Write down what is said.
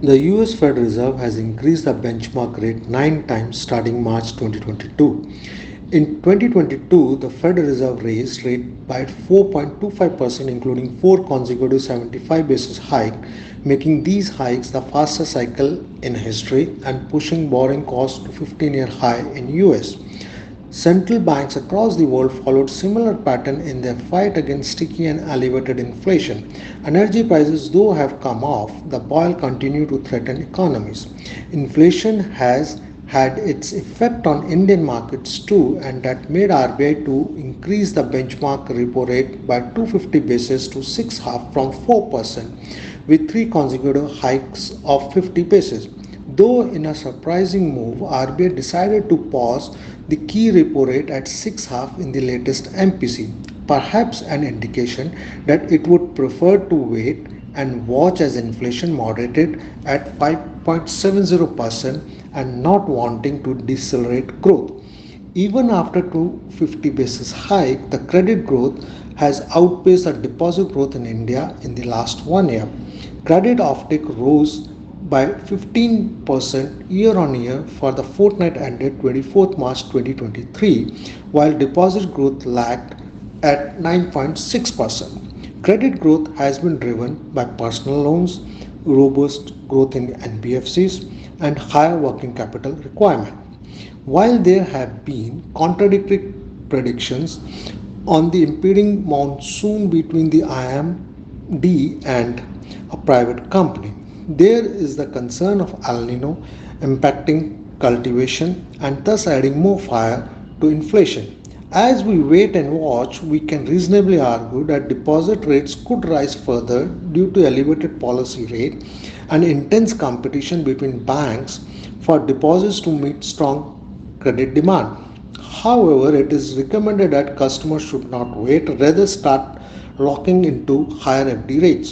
The US Fed Reserve has increased the benchmark rate 9 times starting March 2022. In 2022, the Fed Reserve raised rate by 4.25%, including four consecutive 75 basis hikes, making these hikes the fastest cycle in history and pushing borrowing costs to 15-year high in US. Central banks across the world followed similar pattern in their fight against sticky and elevated inflation. Energy prices though have come off, the boil continue to threaten economies. Inflation has had its effect on Indian markets too, and that made RBI to increase the benchmark repo rate by 250 basis to 6.5 from 4%, with three consecutive hikes of 50 basis. Though in a surprising move, RBI decided to pause the key repo rate at 6.5 in the latest MPC, perhaps an indication that it would prefer to wait and watch as inflation moderated at 5.70% and not wanting to decelerate growth. Even after 250 basis hike, the credit growth has outpaced the deposit growth in India in the last 1 year. Credit offtake rose by 15% year on year for the fortnight ended 24th March 2023, while deposit growth lagged at 9.6%. Credit growth has been driven by personal loans, robust growth in NBFCs, and higher working capital requirement. While there have been contradictory predictions on the impending monsoon between the IMD and a private company, there is the concern of El Nino impacting cultivation and thus adding more fire to inflation. As we wait and watch, we can reasonably argue that deposit rates could rise further due to elevated policy rate and intense competition between banks for deposits to meet strong credit demand. However, it is recommended that customers should not wait, rather start locking into higher FD rates.